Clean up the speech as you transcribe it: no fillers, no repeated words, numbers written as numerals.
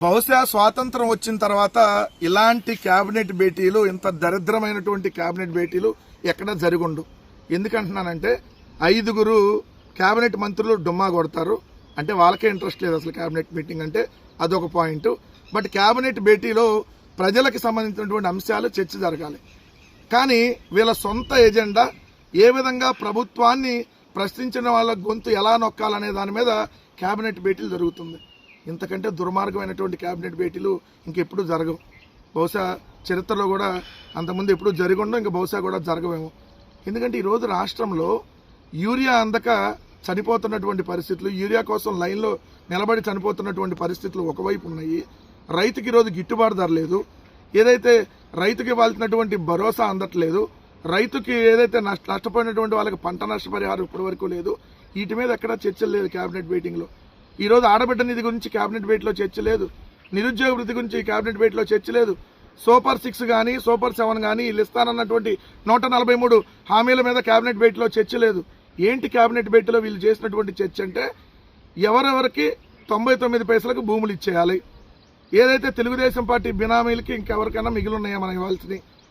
బహుశా స్వాతంత్రం వచ్చిన తర్వాత ఇలాంటి కేబినెట్ భేటీలు, ఇంత దరిద్రమైనటువంటి కేబినెట్ భేటీలు ఎక్కడ జరుగుండు. ఎందుకంటున్నానంటే 5గురు కేబినెట్ మంత్రులు డుమ్మా కొడతారు అంటే వాళ్ళకే ఇంట్రెస్ట్ లేదు అసలు కేబినెట్ మీటింగ్ అంటే, అదొక పాయింట్. బట్ కేబినెట్ భేటీలో ప్రజలకు సంబంధించినటువంటి అంశాలు చర్చ జరగాలి. కానీ వీళ్ళ సొంత ఎజెండా ఏ విధంగా ప్రభుత్వాన్ని ప్రశ్నించిన వాళ్ళ గొంతు ఎలా నొక్కాలనే దాని మీద కేబినెట్ భేటీలు జరుగుతుంది. ఇంతకంటే దుర్మార్గమైనటువంటి కేబినెట్ భేటీలు ఇంకెప్పుడు జరగవు. బహుశా చరిత్రలో కూడా అంతకుముందు ఎప్పుడు జరిగి ఉండవు, ఇంకా బహుశా కూడా జరగవేమో. ఎందుకంటే ఈరోజు రాష్ట్రంలో యూరియా అందక చనిపోతున్నటువంటి పరిస్థితులు, యూరియా కోసం లైన్లో నిలబడి చనిపోతున్నటువంటి పరిస్థితులు ఒకవైపు ఉన్నాయి. రైతుకి ఈరోజు గిట్టుబాటు ధర లేదు. ఏదైతే రైతుకి ఇవ్వాల్సినటువంటి భరోసా అందట్లేదు. రైతుకి ఏదైతే నష్టపోయినటువంటి వాళ్ళకి పంట నష్టపరిహారం ఇప్పటి వరకు లేదు. వీటి మీద ఎక్కడా చర్చలు లేదు కేబినెట్ మీటింగ్లో. ఈరోజు ఆడబిడ్డ నిధి గురించి కేబినెట్ భేటీలో చర్చ లేదు. నిరుద్యోగ వృత్తి గురించి కేబినెట్ భేటీలో చర్చ లేదు. సూపర్ 6 కానీ సూపర్ 7 కానీ వీళ్ళు ఇస్తానన్నటువంటి 143 హామీల మీద కేబినెట్ భేటీలో చర్చ లేదు. ఏంటి కేబినెట్ భేటీలో వీళ్ళు చేసినటువంటి చర్చ అంటే, ఎవరెవరికి 99 పైసలకు భూములు ఇచ్చేయాలి, ఏదైతే తెలుగుదేశం పార్టీ బినామీలకి ఇంకెవరికైనా మిగిలి ఉన్నాయో మనకి ఇవ్వాల్సినవి